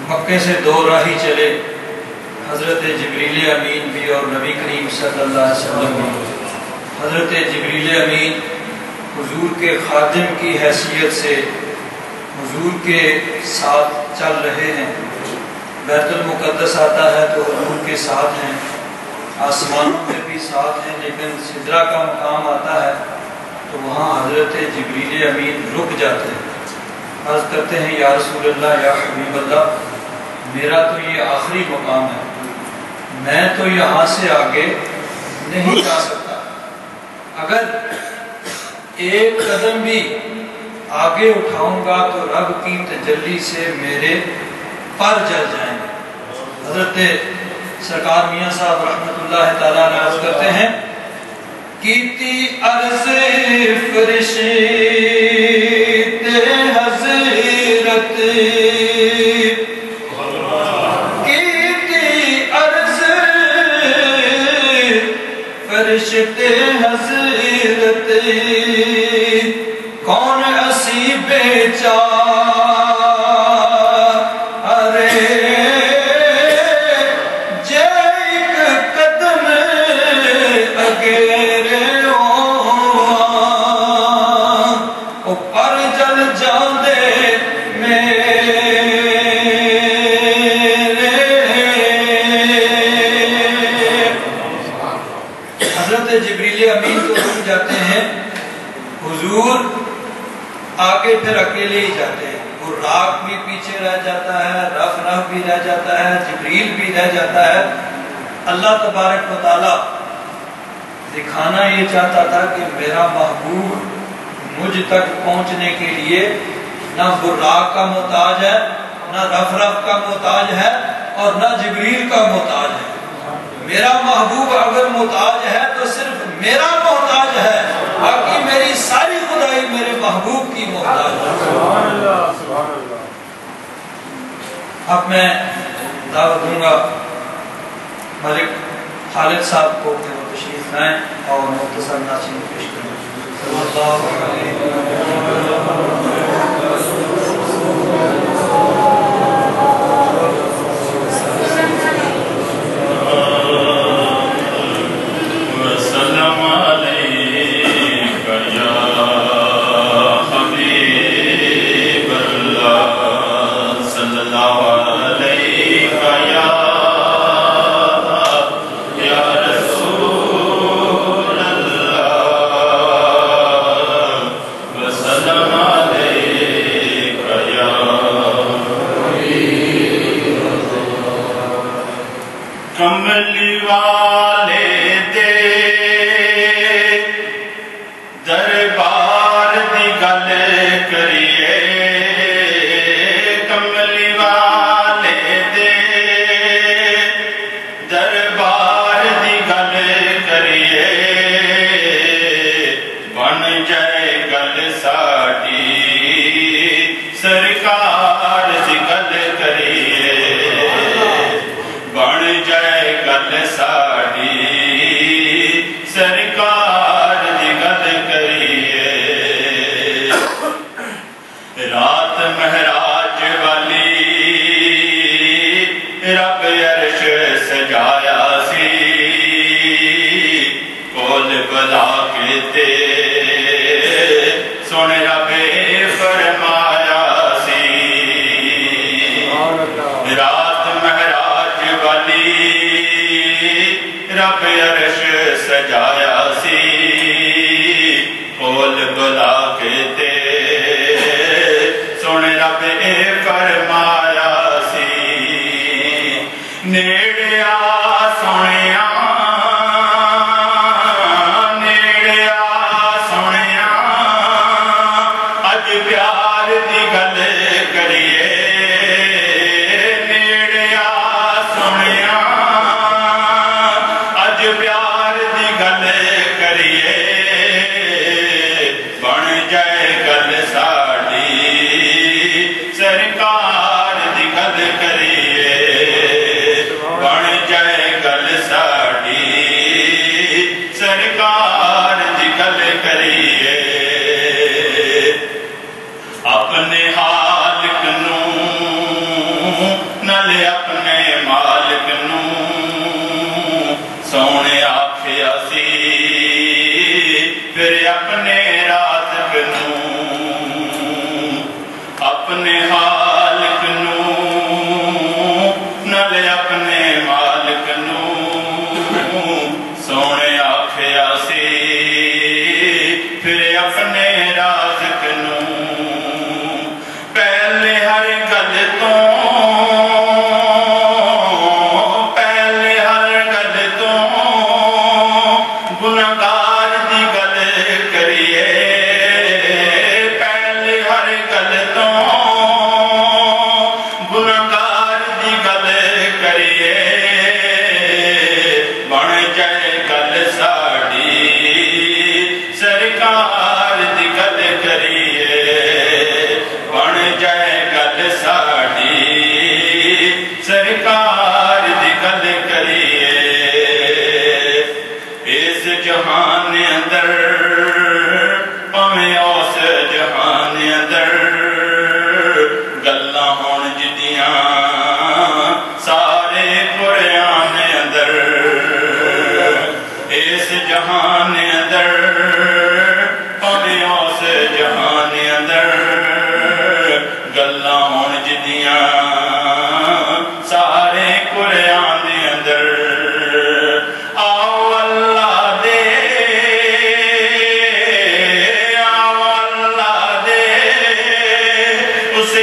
مکے سے دو راہی چلے، حضرت جبریل امین بھی اور نبی کریم صلی اللہ علیہ وسلم بھی۔ حضرت جبریل امین حضور کے خادم کی حیثیت سے حضور کے ساتھ چل رہے ہیں۔ بیت المقدس آتا ہے تو حضور کے ساتھ ہیں، آسمانوں میں بھی ساتھ ہیں، لیکن سدرہ کا مقام آتا ہے تو وہاں حضرت جبریل امین رک جاتے ہیں، عرض کرتے ہیں یا رسول اللہ، یا حبیب اللہ، میرا تو یہ آخری مقام ہے، میں تو یہاں سے آگے نہیں جا سکتا، اگر ایک قدم بھی آگے اٹھاؤں گا تو رب کی تجلی سے میرے پر جل جائیں گے۔ حضرت سرکار میاں صاحب رحمت اللہ تعالیٰ عرض کرتے ہیں، کیتی عرض فرشتے حضرت، کیتی عرض فرشتے حضرت، کون اسی بیچارے جے ایک قدم اگے او پر جل جاندے میرے۔ حضرت جبریل امین تو رک جاتے ہیں، حضور آگے پھر اکیلے ہی جاتے ہیں، براق بھی پیچھے رہ جاتا ہے، رف بھی رہ جاتا ہے، جبریل بھی رہ جاتا ہے۔ اللہ تبارک و تعالیٰ دکھانا یہ چاہتا تھا کہ میرا محبوب مجھ تک پہنچنے کے لیے نہ براق کا محتاج ہے، نہ رف کا محتاج ہے، اور نہ جبریل کا محتاج ہے۔ میرا محبوب اگر محتاج ہے تو صرف میرا محتاج ہے، باقی میری ساری خدائی میرے محبوب کی محتاج ہے۔ اب میں دعوت دوں گا ملک خالد صاحب کو کہ وہ تشریف لائیں اور مختصر ناچین پیش کریں۔ صلی اللہ علیہ وسلم۔ کملی والے دے دربار دی گل کریے، کملی والے دے دربار دی گل کریے، بن جائے گل ساڈی سرکار دی گل کریے، بن جائے گل ساڈی سرکار دی گل کریے۔ رات مہراج والی رب عرش سجایا سی، کول بلا کے تے سن رب فرمایا سی۔ رات مہراج والی رب عرش سجایا سی، کول بلا کے تے سن رب فرمایا سی۔ نیڑے آ سونیا، نیڑے آ سونیا، اج پیار دی گل کریے، نیڑے آ سونیا، اج پیار دی گل کریے، بن جائے گل ساڈی سرکار دی گل کریے۔ نالے اپنے مالک نو سونے آکھیا سی پھر اپنے رازق نو اپنے حالق نو نالے اپنے مالک نو سونے آکھیا سی پھر اپنے رازق نو پہلے ہر گل تو گناہگار دی گل کریے پہلے ہر گل تو گناہگار دی گل کریے بن جائے گل ساڑی سرکار دی گل کریے بن جائے گل ساڑی سرکار دی گل کریے اس جہان اندر پاویں اس جہان اندر گلاں ہون جدیاں سارے قرآن اندر اس جہان اندر پاویں اس جہان اندر گلاں ہون جدیاں سارے قرآن اندر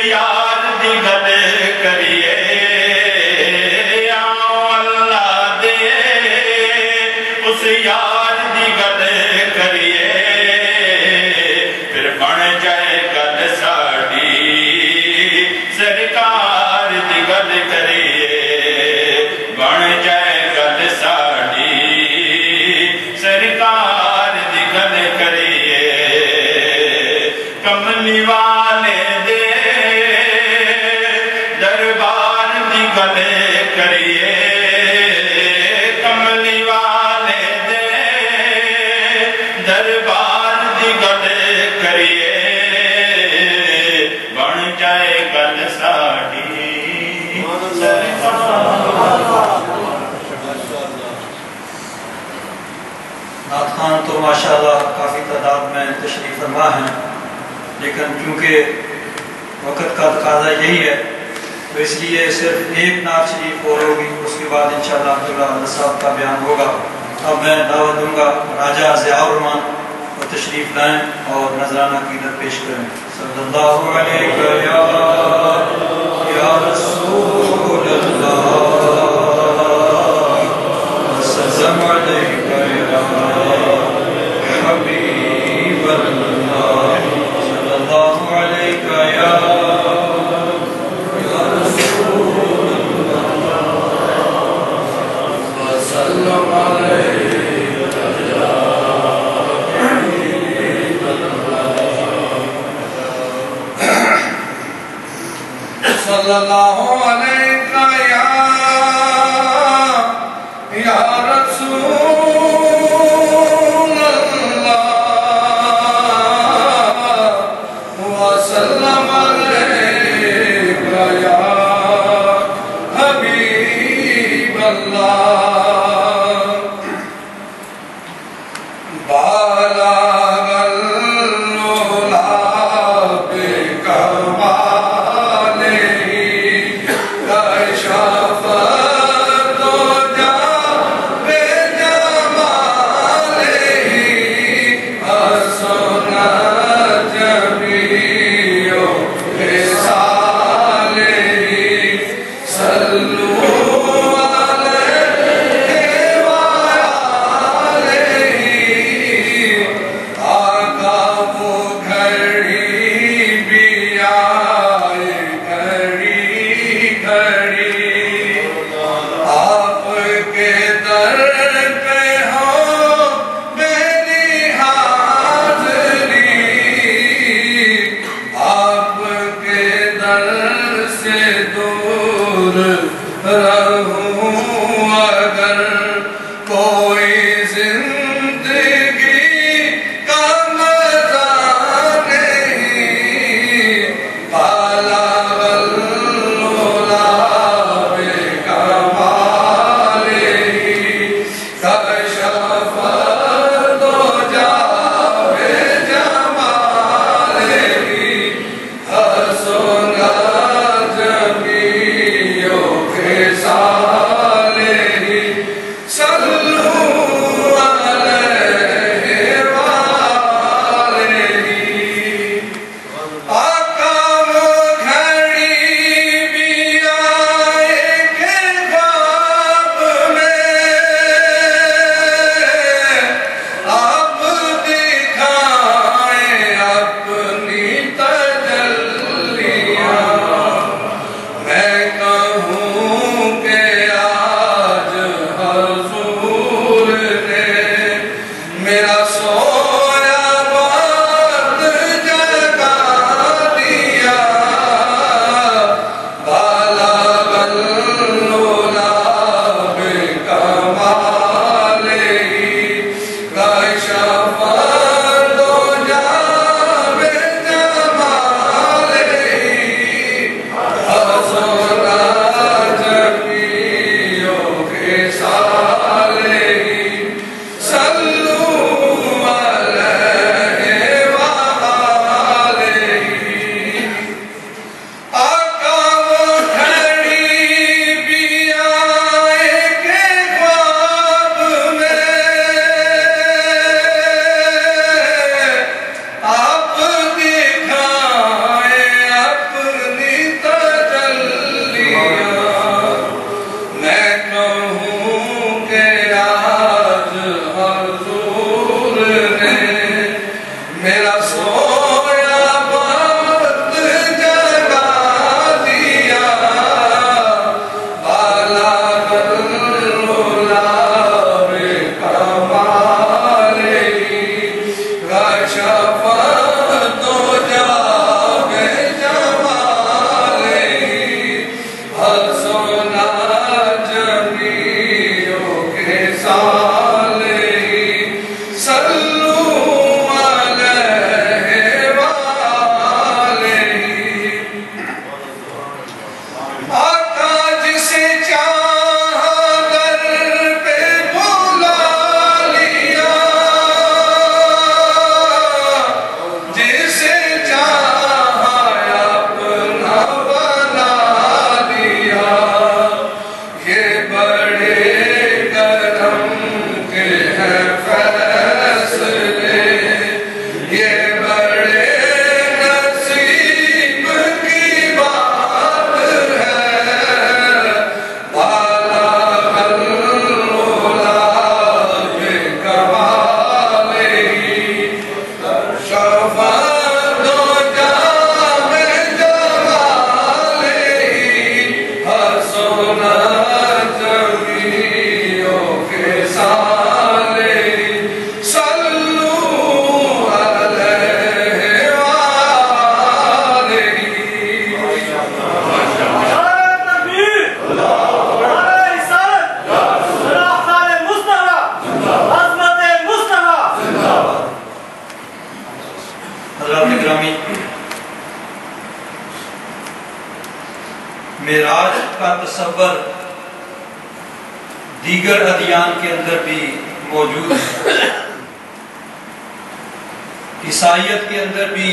یار دی گل کریے آؤ اللہ دے اس یار دی گل کریے پھر بن جائے گل ساڑی سرکار دی گل کریے بن جائے گل ساڑی سرکار دی گل کریے کملی والے دے دربار دی گل کریے کملی والے دے دربار دی گل کریے بن جائے گل ساڑی نعت خوان تو ماشاءاللہ کافی تعداد میں تشریف فرما ہیں لیکن کیونکہ وقت کا تقاضا یہی ہے تو اس لیے صرف ایک نعت شریف اور ہوگی اس کے بعد انشاءاللہ عبداللہ صاحب کا بیان ہوگا اب میں دعوت دوں گا راجہ ضیاء الرحمن وہ تشریف لائیں اور نذرانہ عقیدت پیش کریں صلی اللہ علیہ یا رسول اللہ وسلم علیہ یا حبیب اللہ صلی اللہ علیہ یا صلی اللہ علیہ یا رسول اللہ وسلم علیہ یا حبیب اللہ معراج کا تصور دیگر ادیان کے اندر بھی موجود ہے، عیسائیت کے اندر بھی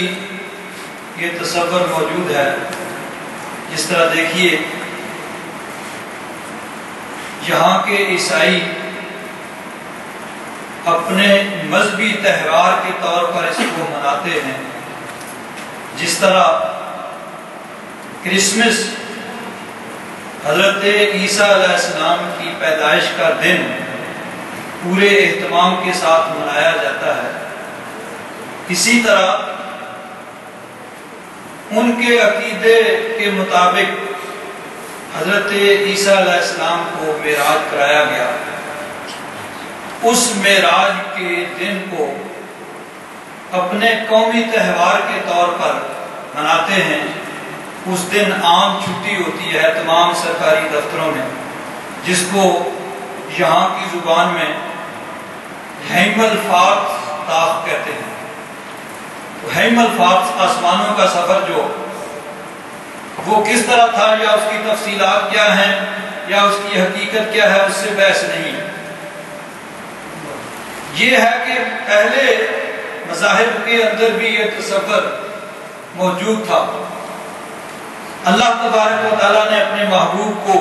یہ تصور موجود ہے۔ جس طرح دیکھیے یہاں کے عیسائی اپنے مذہبی تہوار کے طور پر اس کو مناتے ہیں، جس طرح کرسمس حضرت عیسیٰ علیہ السلام کی پیدائش کا دن پورے اہتمام کے ساتھ منایا جاتا ہے، اسی طرح ان کے عقیدے کے مطابق حضرت عیسیٰ علیہ السلام کو معراج کرایا گیا۔ اس معراج کے دن کو اپنے قومی تہوار کے طور پر مناتے ہیں۔ اس دن عام چھٹی ہوتی ہے تمام سرکاری دفتروں میں، جس کو یہاں کی زبان میں ہیم الفاطس کہتے ہیں۔ ہیم الفاطس آسمانوں کا سفر جو وہ کس طرح تھا یا اس کی تفصیلات کیا ہیں یا اس کی حقیقت کیا ہے، اس سے بحث نہیں۔ یہ ہے کہ پہلے مذاہب کے اندر بھی یہ تصور موجود تھا۔ اللہ تبارک و تعالیٰ نے اپنے محبوب کو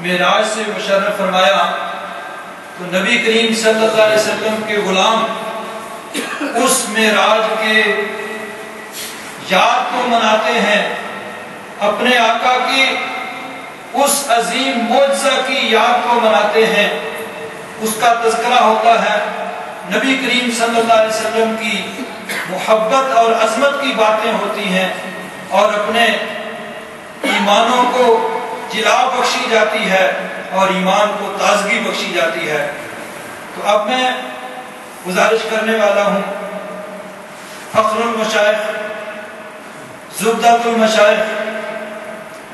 معراج سے مشرف فرمایا تو نبی کریم صلی اللہ علیہ وسلم کے غلام اس معراج کے یاد کو مناتے ہیں، اپنے آقا کی اس عظیم معجزہ کی یاد کو مناتے ہیں، اس کا تذکرہ ہوتا ہے، نبی کریم صلی اللہ علیہ وسلم کی محبت اور عظمت کی باتیں ہوتی ہیں، اور اپنے ایمانوں کو جلا بخشی جاتی ہے اور ایمان کو تازگی بخشی جاتی ہے۔ تو اب میں گزارش کرنے والا ہوں فخر المشائخ، زبدۃ المشائخ،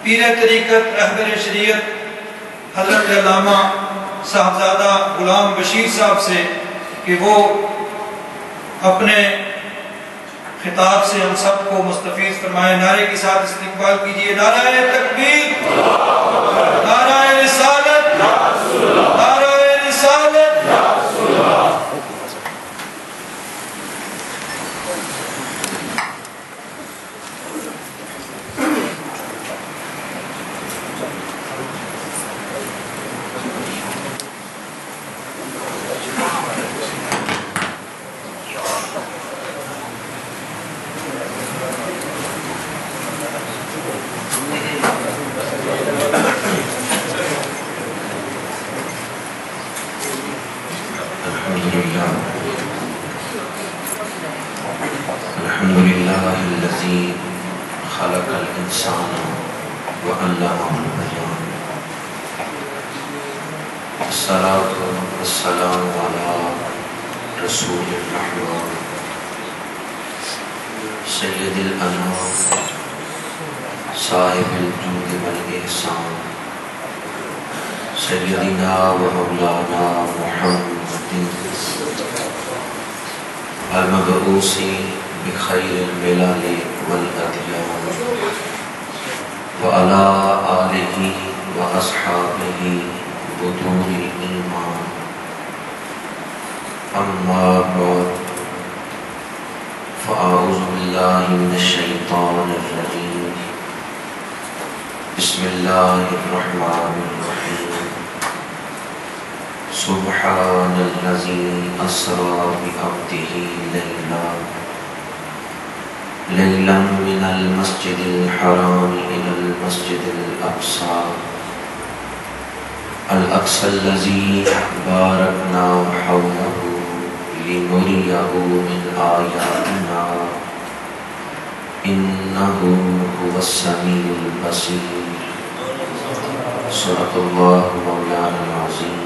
پیر طریقت رہبر شریعت حضرت علامہ صاحبزادہ غلام بشیر صاحب سے کہ وہ اپنے خطاب سے ہم سب کو مستفیض فرمائے۔ نعرے کے ساتھ استقبال کیجئے، نعرہ تکبیر، نعرہ رسالت، نعرہ رسالت۔ سید الانام صاحب الجود والاحسان سیدنا و مولانا محمد المبعوث بخیر الملل والادیان وعلى آلہ واصحابہ بدور ایمان، اما بعد فأعوذ باللہ من الشیطان الرجیم، بسم اللہ الرحمن الرحیم، سبحان الذی اسری بعبدہ لیلا من المسجد الحرام إلى المسجد الأقصى الذي باركنا حوله لنريه من آياتنا إنه هو السميع البصير۔ صدق الله مولانا العظيم۔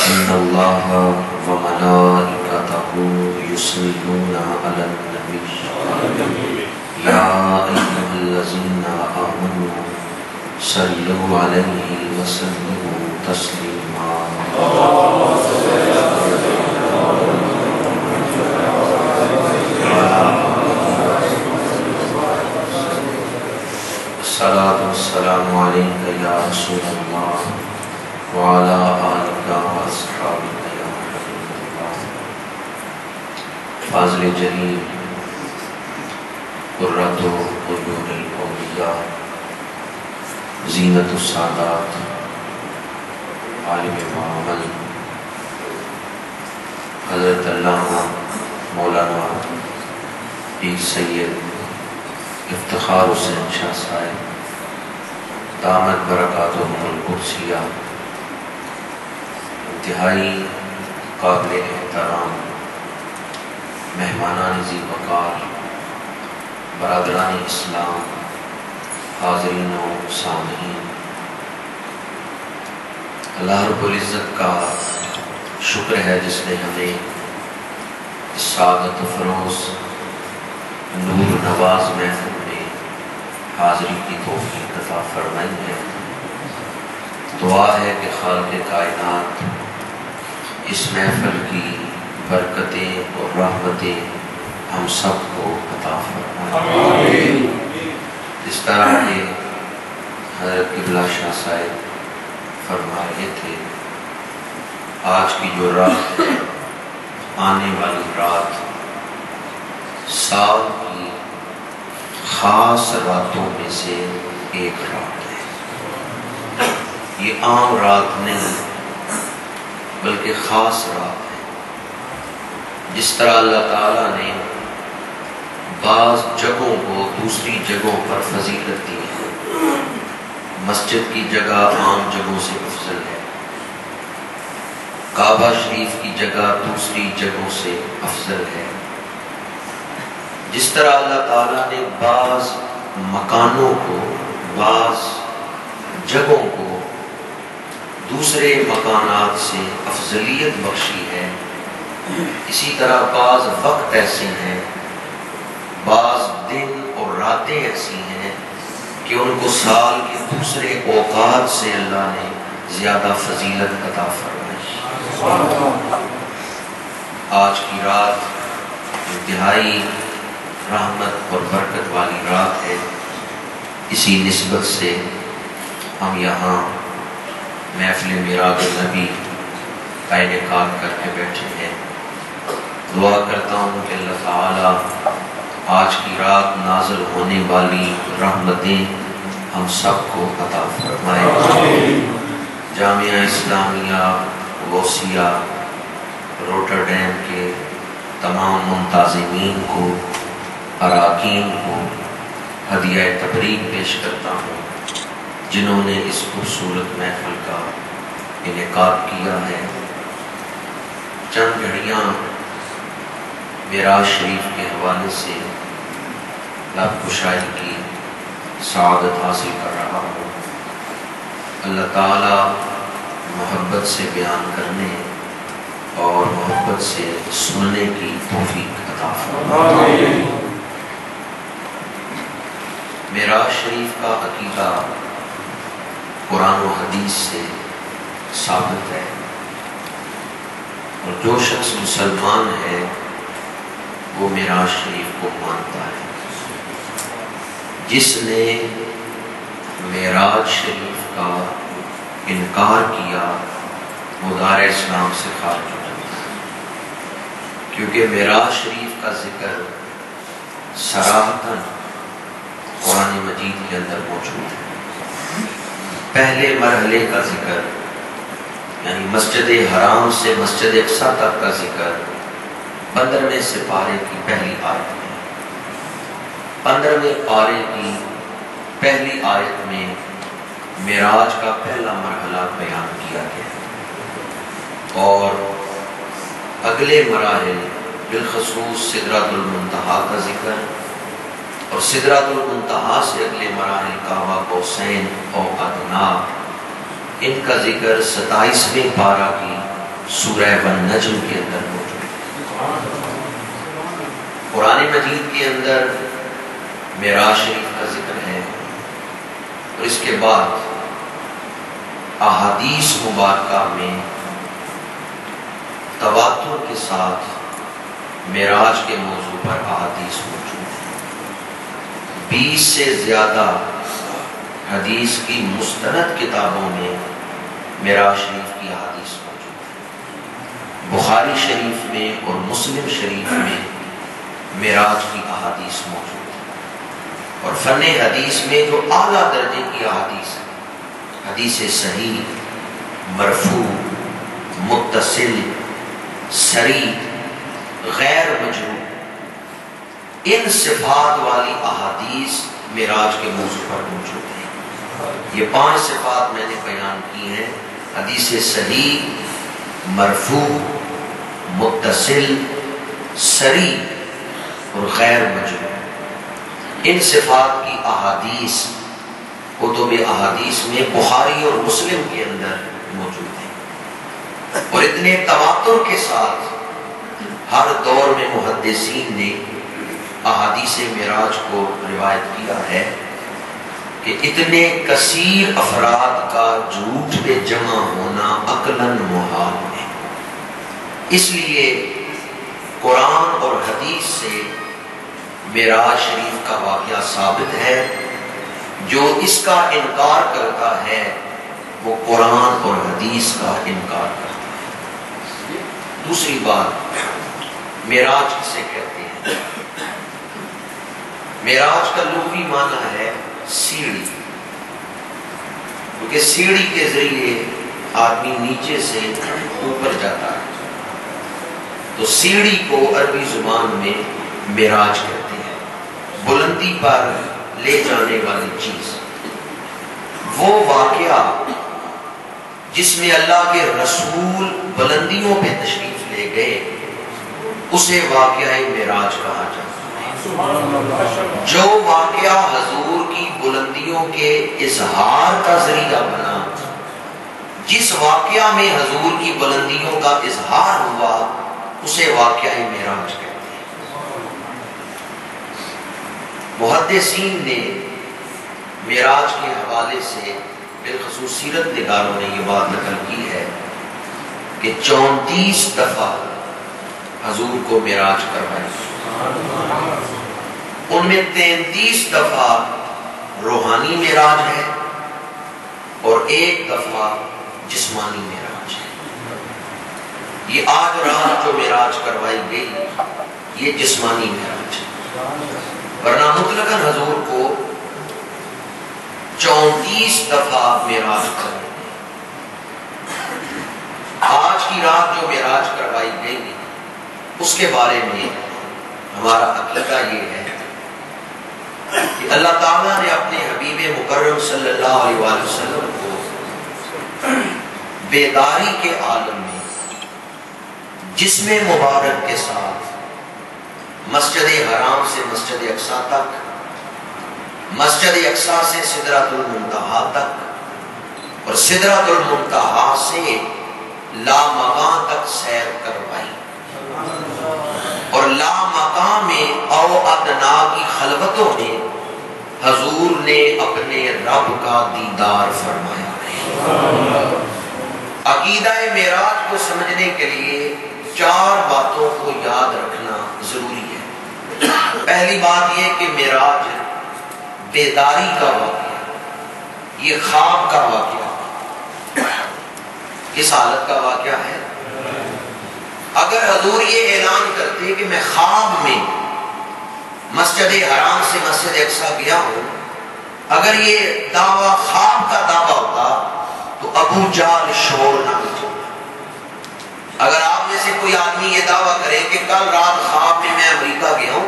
إن الله وملائكته يصلون على النبي يا أيها الذين آمنوا صلوا عليه وسلموا تسليما۔ الصلاة والسلام عليك يا رسول الله وعلى آلك وأصحابك يا حبيب الله. فاضل جلیل قرۃ عیون الاولیاء، زینت السادات، عالم معامل حضرت علامہ مولانا پیر سید افتخار حسین شاہ صاحب دامت برکاتہم القدسیہ، انتہائی قابل احترام مہمانان ذی وقار، برادران اسلام، حاضرین و سامعین، اللہ رب العزت کا شکر ہے جس نے ہمیں اس سعادت و فروز نور نواز محفل میں حاضری کی توفیق عطا فرمائی ہے۔ دعا ہے کہ خالق کائنات اس محفل کی برکتیں اور رحمتیں ہم سب کو عطا فرمائے۔ اس طرح کہ حضرت قبلہ شاہ صاحب فرما رہے تھے، آج کی جو رات ہے، آنے والی رات سال کی خاص راتوں میں سے ایک رات ہے۔ یہ عام رات نہیں بلکہ خاص رات ہے۔ جس طرح اللہ تعالیٰ نے بعض جگہوں کو دوسری جگہوں پر فضیلت دی ہے، مسجد کی جگہ عام جگہوں سے افضل ہے، کعبہ شریف کی جگہ دوسری جگہوں سے افضل ہے، جس طرح اللہ تعالیٰ نے بعض مکانوں کو، بعض جگہوں کو دوسرے مکانات سے افضلیت بخشی ہے، اسی طرح بعض وقت ایسے ہیں، بعض دن اور راتیں ایسی ہیں کہ ان کو سال کے دوسرے اوقات سے اللہ نے زیادہ فضیلت عطا فرمائی۔ آج کی رات انتہائی رحمت اور برکت والی رات ہے، اسی نسبت سے ہم یہاں محفل میراث النبی کا انعقاد کر کے بیٹھے ہیں۔ دعا کرتا ہوں کہ اللہ تعالیٰ آج کی رات نازل ہونے والی رحمتیں ہم سب کو عطا فرمائے۔ جامعہ اسلامیہ غوثیہ روٹرڈیم کے تمام منتظمین کو، اراکین کو ہدیہ تبریک پیش کرتا ہوں جنہوں نے اس خوبصورت محفل کا انعقاد کیا ہے۔ چند گھڑیاں معراج شریف کے حوالے سے لب کشائی کی سعادت حاصل کر رہا ہوں۔ اللہ تعالیٰ محبت سے بیان کرنے اور محبت سے سننے کی توفیق عطا فرمائے۔ معراج شریف کا عقیدہ قرآن و حدیث سے ثابت ہے، اور جو شخص مسلمان ہے وہ معراج شریف کو مانتا ہے۔ جس نے معراج شریف کا انکار کیا وہ دار اسلام سے خارج ہو جاتا ہے، کیونکہ معراج شریف کا ذکر صراحتاً قرآن مجید کے اندر موجود ہے۔ پہلے مرحلے کا ذکر یعنی مسجد حرام سے مسجد اقصیٰ تک کا ذکر 15ویں سپارے کی پہلی آیت میں، 15ویں پارے کی پہلی آیت میں معراج کا پہلا مرحلہ بیان کیا گیا، اور اگلے مراحل بالخصوص سدرۃ المنتہا کا ذکر، اور سدرۃ المنتہا سے اگلے مراحل قاب قوسین اور ادنا، ان کا ذکر 27ویں پارہ کی سورہ والنجم کے اندر موجود ہے۔ قرآن مجید کے اندر معراج شریف کا ذکر ہے، اور اس کے بعد احادیث مبارکہ میں تواتر کے ساتھ معراج کے موضوع پر احادیث موجود ہیں۔ 20 سے زیادہ حدیث کی مستند کتابوں میں معراج شریف کی احادیث موجود ہے۔ بخاری شریف میں اور مسلم شریف میں معراج کی احادیث موجود ہے، اور فن حدیث میں جو اعلیٰ درجے کی احادیث ہے، حدیث صحیح، مرفوع، متصل، سری، غیر مجروح، ان صفات والی احادیث معراج کے موضوع پر موجود ہیں۔ یہ 5 صفات میں نے بیان کی ہیں، حدیث صحیح، مرفوع، متصل، سری اور غیر مجروح۔ ان صفات کی احادیث کتب احادیث میں بخاری اور مسلم کے اندر موجود ہیں، اور اتنے تواتر کے ساتھ ہر دور میں محدثین نے احادیث معراج کو روایت کیا ہے کہ اتنے کثیر افراد کا جھوٹ پہ جمع ہونا عقلاً محال ہے۔ اس لیے قرآن اور حدیث سے معراج شریف کا واقعہ ثابت ہے۔ جو اس کا انکار کرتا ہے وہ قرآن اور حدیث کا انکار کرتا ہے۔ دوسری بات، معراج کسے کہتے ہیں؟ معراج کا لغوی معنی ہے سیڑھی، کیونکہ سیڑھی کے ذریعے آدمی نیچے سے اوپر جاتا ہے، تو سیڑھی کو عربی زبان میں معراج کہتے ہیں، بلندی پر لے جانے والی چیز۔ وہ واقعہ جس میں اللہ کے رسول بلندیوں پہ تشریف لے گئے اسے واقعہ معراج کہا جاتا ہے۔ جو واقعہ حضور کی بلندیوں کے اظہار کا ذریعہ بنا، جس واقعہ میں حضور کی بلندیوں کا اظہار ہوا اسے واقعہ معراج کہتے ہیں۔ محدثین نے معراج کے حوالے سے بالخصوص سیرت نگاروں نے یہ بات نقل کی ہے کہ 34 دفعہ حضور کو معراج کروائی، ان میں 33 دفعہ روحانی معراج ہے اور 1 دفعہ جسمانی معراج ہے۔ یہ آج رات جو معراج کروائی گئی یہ جسمانی معراج ہے، ورنہ مطلقاً حضور کو 34 دفعہ معراج کروائی گئی۔ آج کی رات جو معراج کروائی گئی اس کے بارے میں ہمارا عقیدہ یہ ہے کہ اللہ تعالیٰ نے اپنے حبیب مکرم صلی اللہ علیہ وآلہ وسلم کو بیداری کے عالم میں جسم مبارک کے ساتھ مسجد حرام سے مسجد اقصیٰ تک، مسجد اقصیٰ سے سدرۃ المنتہا تک، اور سدرۃ المنتہا سے لامکان تک سیر کروائی، اور لامکان میں او ادنا کی خلوتوں میں حضور نے اپنے رب کا دیدار فرمایا ہے۔ عقیدہ معراج کو سمجھنے کے لیے 4 باتوں کو یاد رکھنا ضروری ہے۔ پہلی بات یہ کہ معراج بیداری کا واقعہ، یہ خواب کا واقعہ، کس حالت کا واقعہ ہے؟ اگر حضور یہ اعلان کرتے کہ میں خواب میں مسجد حرام سے مسجد اقصیٰ گیا ہوں، اگر یہ دعویٰ خواب کا دعویٰ ہوتا تو ابو جہل شور نہ مچاتا۔ اگر آپ میں سے کوئی آدمی یہ دعویٰ کرے کہ کل رات خواب میں امریکہ گیا ہوں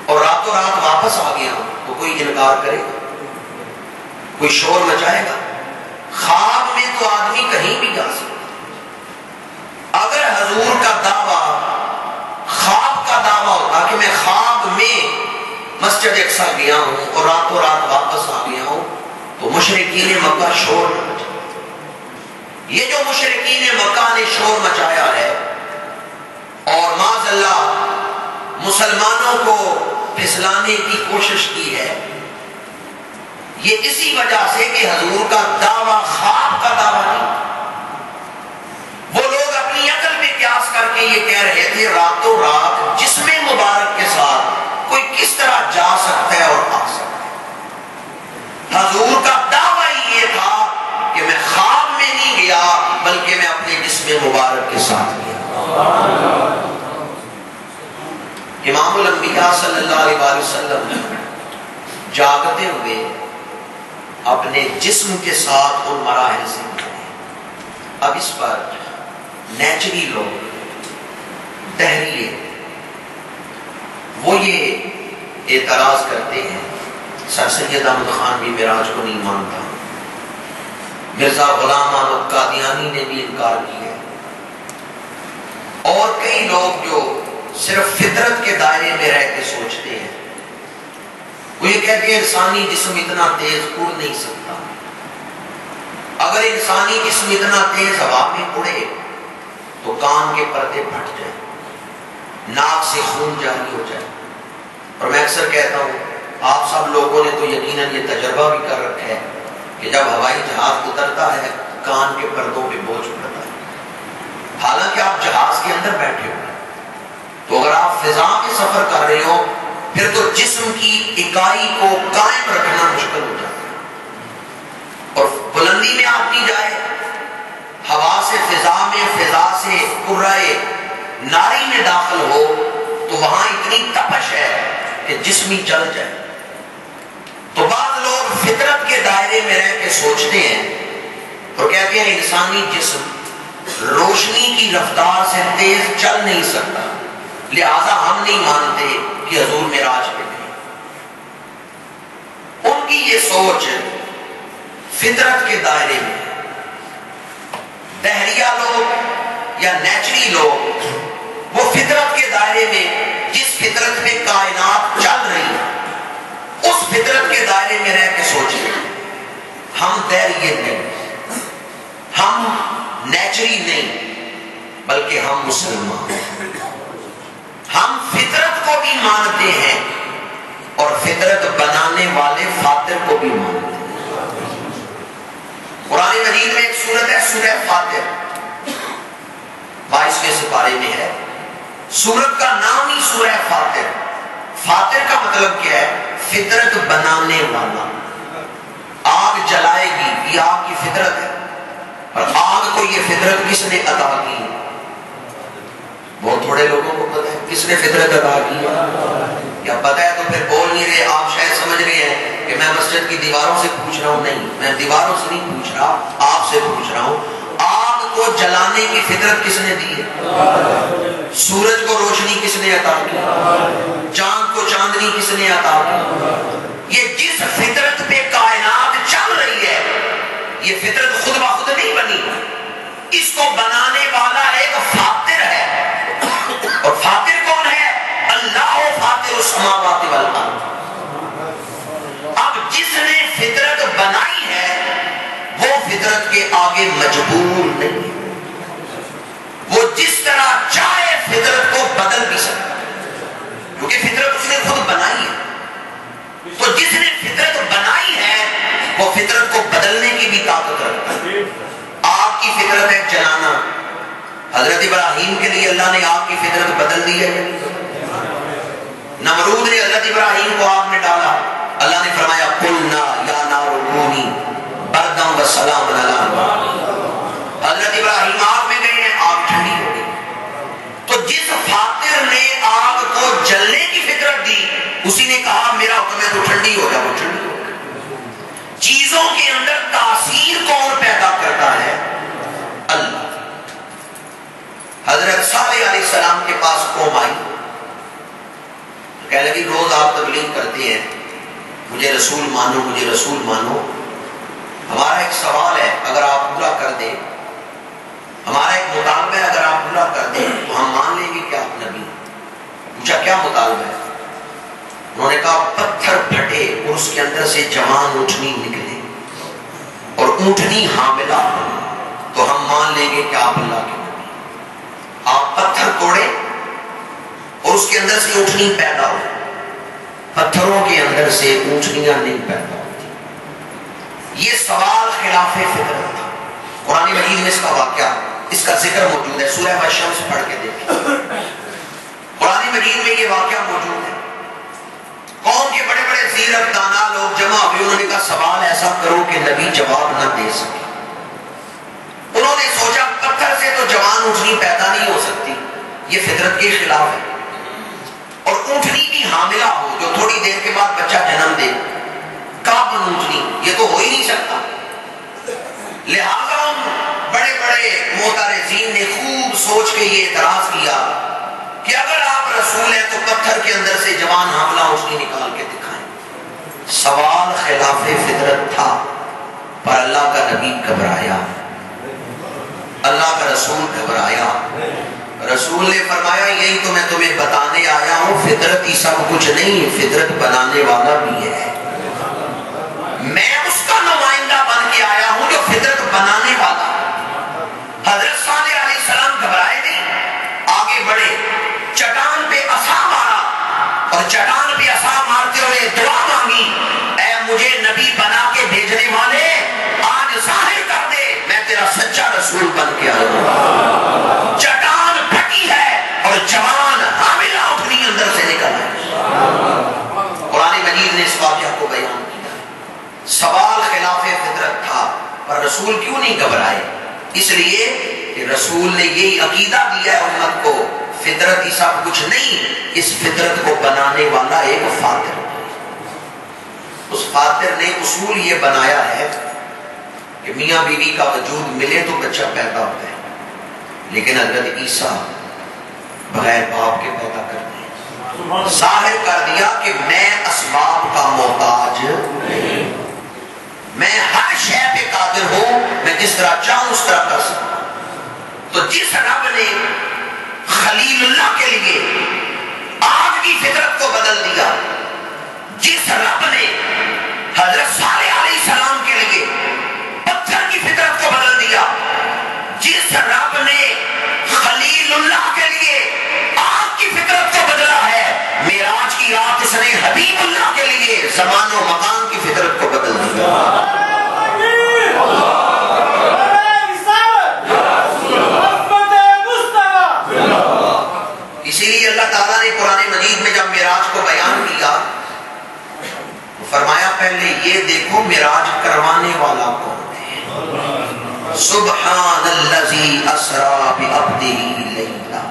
اور راتوں رات واپس آ گیا ہوں، تو کوئی انکار کرے گا؟ کوئی شور مچائے گا؟ خواب میں تو آدمی کہیں بھی جا سکتا۔ اگر حضور کا دعویٰ خواب کا دعویٰ ہوتا کہ میں خواب میں مسجد اقصیٰ گیا ہوں اور راتوں رات واپس آ گیا ہوں، تو مشرکین مکہ شور نہ مچائے۔ یہ جو مشرکین مکہ نے شور مچایا ہے اور معاذ اللہ مسلمانوں کو پھسلانے کی کوشش کی ہے، یہ اسی وجہ سے کہ حضور کا دعویٰ خواب کا دعویٰ نہیں۔ وہ لوگ اپنی عقل پہ قیاس کر کے یہ کہہ رہے تھے راتوں رات جسم مبارک کے ساتھ کوئی کس طرح جا سکتا ہے اور آ سکتا ہے۔ حضور بلکہ میں اپنے جسم مبارک کے ساتھ کیا۔ امام الانبیاء صلی اللہ علیہ وسلم جاگتے ہوئے اپنے جسم کے ساتھ ان مراحل سے گزرے۔ اب اس پر نیچری لوگ، دہریے، وہ یہ اعتراض کرتے ہیں، سر سید احمد خان بھی معراج کو نہیں مانتا، مرزا غلام احمد قادیانی نے بھی انکار کیا ہے، اور کئی لوگ جو صرف فطرت کے دائرے میں رہ کے سوچتے ہیں، وہ یہ کہتے ہیں انسانی جسم اتنا تیز اڑ نہیں سکتا، اگر انسانی جسم اتنا تیز ہوا میں اڑے تو کان کے پردے پھٹ جائیں، ناک سے خون جاری ہو جائے۔ اور میں اکثر کہتا ہوں، آپ سب لوگوں نے تو یقیناً یہ تجربہ بھی کر رکھا ہے کہ جب ہوائی جہاز اترتا ہے کان کے پردوں پہ بوجھ پڑتا ہے، حالانکہ آپ جہاز کے اندر بیٹھے ہو، تو اگر آپ فضا میں سفر کر رہے ہو پھر تو جسم کی اکائی کو قائم رکھنا مشکل ہو جاتا ہے، اور بلندی میں آپ کی جائے، ہوا سے فضا میں، فضا سے قرۂ ناری میں داخل ہو تو وہاں اتنی تپش ہے کہ جسمی جل جائے۔ تو بعض لوگ فطرت کے دائرے میں رہ کے سوچتے ہیں اور کہتے ہیں انسانی جسم روشنی کی رفتار سے تیز چل نہیں سکتا، لہذا ہم نہیں مانتے کہ حضور معراج پہ گئے۔ ان کی یہ سوچ فطرت کے دائرے میں، دہریہ لوگ یا نیچری لوگ وہ فطرت کے دائرے میں، جس فطرت میں کائنات چل رہی ہے اس فطرت کے دائرے میں رہ کے سوچیں۔ ہم دہریے نہیں، ہم نیچری نہیں، بلکہ ہم مسلمان ہیں، ہم فطرت کو بھی مانتے ہیں اور فطرت بنانے والے فاطر کو بھی مانتے ہیں۔ قرآن مجید میں ایک سورت ہے سورہ فاطر، 22ویں سپارے میں ہے، سورت کا نام ہی سورہ فاطر۔ فاطر کا مطلب کیا ہے؟ فطرت بنانے والا۔ آگ جلائے گی، یہ آگ کی فطرت ہے، اور آگ کو یہ فطرت کس نے عطا کی؟ بہت تھوڑے لوگوں کو پتہ ہے کس نے فطرت عطا کی، یا پتہ ہے تو پھر بول نہیں رہے۔ آپ شاید سمجھ رہے ہیں کہ میں مسجد کی دیواروں سے پوچھ رہا ہوں، نہیں، میں دیواروں سے نہیں پوچھ رہا، آپ سے پوچھ رہا ہوں۔ آگ کو جلانے کی فطرت کس نے دی ہے؟ سورج کو روشنی کس نے عطا کی؟ چاند کو چاندنی کس نے عطا کی؟ یہ جس فطرت پہ کائنات چل رہی ہے، یہ فطرت خود بخود نہیں بنی، اس کو بنانے والا ایک فاطر ہے، اور فاطر کون ہے؟ اللہ فاطر السماوات والارض۔ اب جس نے فطرت بنائی ہے وہ فطرت کے آگے مجبور نہیں ہے، وہ جس طرح چاہے فطرت کو بدل بھی سکتا ہے، کیونکہ فطرت اس نے خود بنائی ہے۔ تو جس نے فطرت بنائی ہے وہ فطرت کو بدلنے کی بھی طاقت رکھتا ہے۔ آگ کی فطرت ہے جلانا، حضرت ابراہیم کے لیے اللہ نے آگ کی فطرت بدل دی ہے۔ نمرود نے حضرت ابراہیم کو آگ میں ڈالا، اللہ نے فرمایا قلنا یا نار کونی بردا وسلام علی ابراہیم۔ حضرت ابراہیم آگ میں گئے ہیں، آگ ٹھنڈی ہو گئی۔ تو جس فاطر نے آگ کو جلنے کی فطرت دی، اسی نے کہا میرا حکم ہے تو ٹھنڈی ہو جا، وہ ٹھنڈی ہو گئی۔ چیزوں کے اندر تاثیر کون پیدا کرتا ہے؟ اللہ۔ حضرت صالح علیہ السلام کے پاس قوم آئی، کہنے لگی روز آپ تبلیغ کرتے ہیں مجھے رسول مانو، مجھے رسول مانو، ہمارا ایک سوال ہے اگر آپ پورا کر دیں، ہمارا ایک مطالبہ ہے اگر آپ پورا کر دیں تو ہم مان لیں گے کہ آپ نبی۔ پوچھا کیا مطالبہ ہے؟ انہوں نے کہا پتھر پھٹے اور اس کے اندر سے جوان اونٹنی نکلے اور اونٹنی حاملہ تو ہم مان لیں گے کہ آپ اللہ کے نبی۔ آپ پتھر توڑے اور اس کے اندر سے اونٹنی پیدا ہو، پتھروں کے اندر سے اونٹنیاں نہیں پیدا ہوتی۔ یہ سوال خلاف فطرت تھا۔ قرآن مجید میں اس کا واقعہ، اس کا ذکر موجود ہے، سورہ الشمس پڑھ کے دیکھیں، قرآن مجید میں یہ واقعہ موجود ہے۔ قوم کے بڑے بڑے زیرک دانا لوگ جمع ہوئے، انہوں نے کہا سوال ایسا کرو کہ نبی جواب نہ دے سکے۔ انہوں نے سوچا جوان اونٹنی پیدا نہیں ہو سکتی، یہ فطرت کے خلاف ہے. اور اونٹنی بھی حاملہ ہو جو تھوڑی دیر کے بعد بچہ جنم دے، کابن اونٹنی، یہ تو ہو ہی نہیں سکتا. لہذا بڑے بڑے معترضین نے خوب سوچ کے یہ اعتراض کیا کہ اگر آپ رسول ہیں تو پتھر کے اندر سے جوان حاملہ اونٹنی نکال کے دکھائیں. سوال خلاف فطرت تھا، پر اللہ کا نبی گھبرایا، اللہ کا رسول گھبرایا. رسول نے فرمایا یہی تو میں تمہیں بتانے آیا ہوں، فطرت ہی سب کچھ نہیں، فطرت بنانے والا بھی ہے. میں اس کا نمائندہ بن کے آیا ہوں جو فطرت بنانے والا. حضرت صالح علیہ السلام گھبرائے نہیں، آگے بڑھے، چٹان پہ عصا مارا اور چٹان پہ عصا مارتے ہوئے دعا مانگی، اے مجھے نبی بنا کے بھیجنے والے آج ظاہر کر دے میں تیرا سچا رسول بن کے آیا ہوں. چٹان پھٹی ہے اور جوان حاملہ اونٹنی اندر سے نکل آئی. قرآن مجید نے اس واقعہ کو بیان کیا. سوال خلاف فطرت تھا، پر رسول کیوں نہیں گھبرائے؟ اس لیے کہ رسول نے یہی عقیدہ دیا ہے امت کو، فطرت ہی سب کچھ نہیں، اس فطرت کو بنانے والا ایک فاتر. اس فاتر نے اصول یہ بنایا ہے کہ میاں بیوی کا وجود ملے تو بچہ پیدا ہوتا ہے، لیکن حضرت عیسیٰ بغیر باپ کے پیدا کرتے ہیں. ظاہر کر دیا کہ میں اسباب کا محتاج نہیں، میں ہر شے پہ قادر ہوں، میں جس طرح چاہوں اس طرح کر سکتا ہوں. تو جس رب نے خلیل اللہ کے لیے آگ کی فطرت کو بدل دیا، جس رب نے حضرت صالح علیہ السلام کے لیے پتھر کی فطرت کو بدل دیا، جس رب نے خلیل اللہ کے لیے آگ کی فطرت کو بدلا ہے، معراج کی رات اس نے حبیب اللہ کے لیے زمان و مکان کی فطرت کو بدل دیا. اسی لیے اللہ تعالیٰ نے قرآن مجید میں جب معراج کو بیان کیا تو فرمایا پہلے یہ دیکھو معراج کروانے والا کون ہے. سبحان الذی اسری بعبدہ لیلا،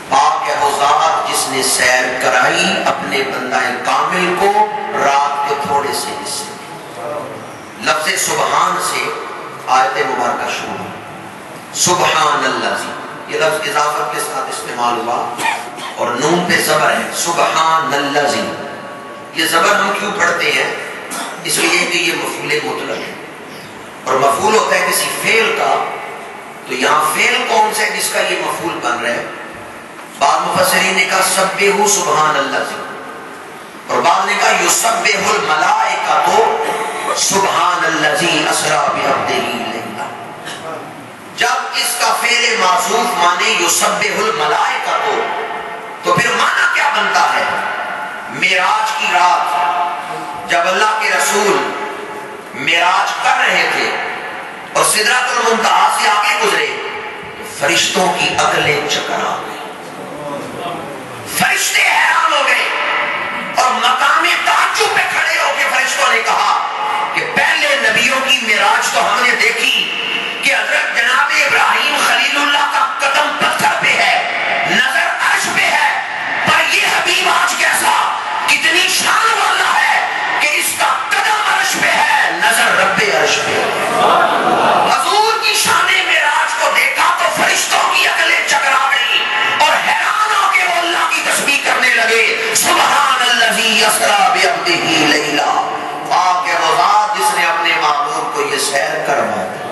پاک ہے وہ ذات جس نے سیر کرائی اپنے بندہ کامل کو رات کے تھوڑے سے حصے. لفظ سبحان سے آیت مبارکہ شروع. سبحان الذی، یہ لفظ اضافت کے ساتھ استعمال ہوا اور نون پہ زبر ہے. سبحان الذی، یہ زبر ہم کیوں پڑھتے ہیں؟ اس لیے کہ یہ مفعول مطلق ہے، اور مفعول ہوتا ہے کسی فعل کا. تو یہاں فعل کون سا ہے جس کا یہ مفعول بن رہا ہے؟ بعض مفسرین نے کہا سبحوا سبحان الذی، اور بعض نے کہا یسبح الملائکۃ سبحان الذی اسری بعبدہ لیلا. جب اس کا فعل معذوف مانے یسبح الملائکۃ تو پھر معنی کیا بنتا ہے؟ معراج کی رات جب اللہ کے رسول معراج کر رہے تھے اور سدرۃ المنتہا سے آگے گزرے تو فرشتوں کی عقلیں چکرا گئی، فرشتے حیران ہو گئے اور مقام تعجب پہ کھڑے ہو کے فرشتوں نے کہا کہ پہلے نبیوں کی معراج تو ہم نے دیکھی کہ حضرت جناب ابراہیم خلیل اللہ کا قدم پتھر پہ ہے، نظر عرش پہ ہے، پر یہ حبیب آج کیسا، کتنی شان والا ہے کہ اس کا قدم عرش پہ ہے، نظر رب عرش پہ ہے. حضور کی شان معراج کو دیکھا تو فرشتوں کی عقلیں چکرا گئی اور حیران ہو کے وہ اللہ کی تسبیح کرنے لگے. سبحان الذی اسری بعبدہ لیلا، پاک ہے وہ ذات جس نے اپنے محبوب کو یہ سیر کروا دی.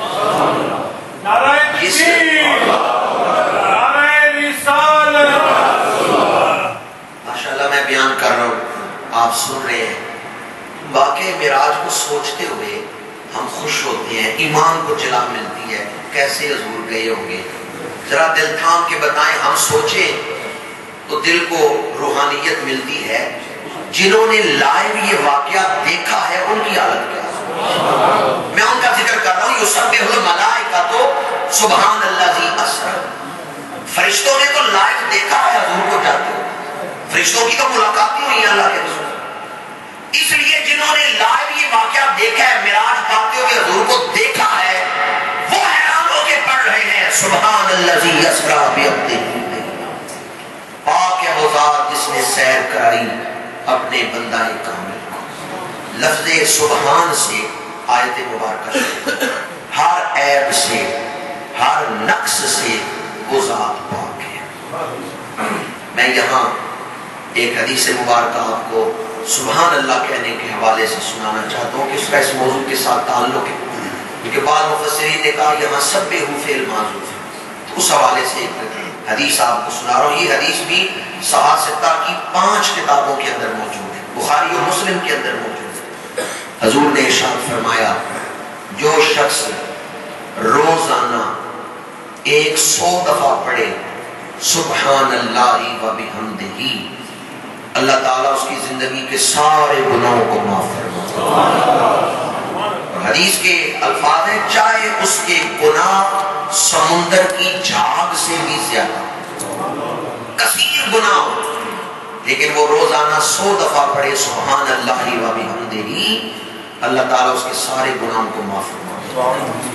ماشاءاللہ میں بیان کر رہا ہوں، آپ سن رہے ہیں. واقعی معراج کو سوچتے ہوئے ہم خوش ہوتے ہیں، ایمان کو جلا ملتی ہے. کیسے حضور گئے ہوں گے؟ ذرا دل تھام کے بتائیں، ہم سوچیں تو دل کو روحانیت ملتی ہے. جنہوں نے لائیو یہ واقعہ دیکھا ہے ان کی حالت کیا ہے؟ میں ان کا ذکر کر رہا ہوں. یسبح الملائکۃ سبحان الذی اسری. فرشتوں نے تو لائیو دیکھا ہے حضور کو جاتے ہوئے، فرشتوں کی تو ملاقات ہوئی ہے اللہ کے رسول. اس لیے جنہوں نے لائیو یہ واقعہ دیکھا ہے، معراج پاتے ہوئے حضور کو دیکھا ہے، وہ حیران ہو کے پڑھ رہے ہیں سبحان الذی یسری بعبدہ، پاک ہے وہ ذات جس نے سیر کرائی اپنے بندہ کامل کو۔ لفظ سبحان سے آیت مبارکہ سے ہر عیب سے ہر نقص سے وہ ذات پاک ہے۔ میں یہاں ایک حدیث مبارکہ آپ کو سبحان اللہ کہنے کے حوالے سے سنانا چاہتا ہوں کہ اس کا اس موضوع کے ساتھ تعلق ہے، کیونکہ بعض مفسرین نے کہا یہاں سبحوا فعل معذوف ہے، تو اس حوالے سے ایک حدیث آپ کو سنا رہا ہوں۔ یہ حدیث بھی صحاح ستہ کی 5 کتابوں کے اندر موجود ہے، بخاری و مسلم کے اندر موجود ہے۔ حضور نے ارشاد فرمایا جو شخص روزانہ 100 دفعہ پڑھے سبحان اللہ و بحمدہ، اللہ تعالیٰ اس کی زندگی کے سارے گناہوں کو معاف فرماتا۔ حدیث کے الفاظ ہیں چاہے اس کے گناہ سمندر کی جھاگ سے بھی زیادہ کثیر گناہ ہو، لیکن وہ روزانہ 100 دفعہ پڑھے سبحان اللہ و بحمدہ، اللہ تعالیٰ اس کے سارے گناہوں کو معاف فرماتا۔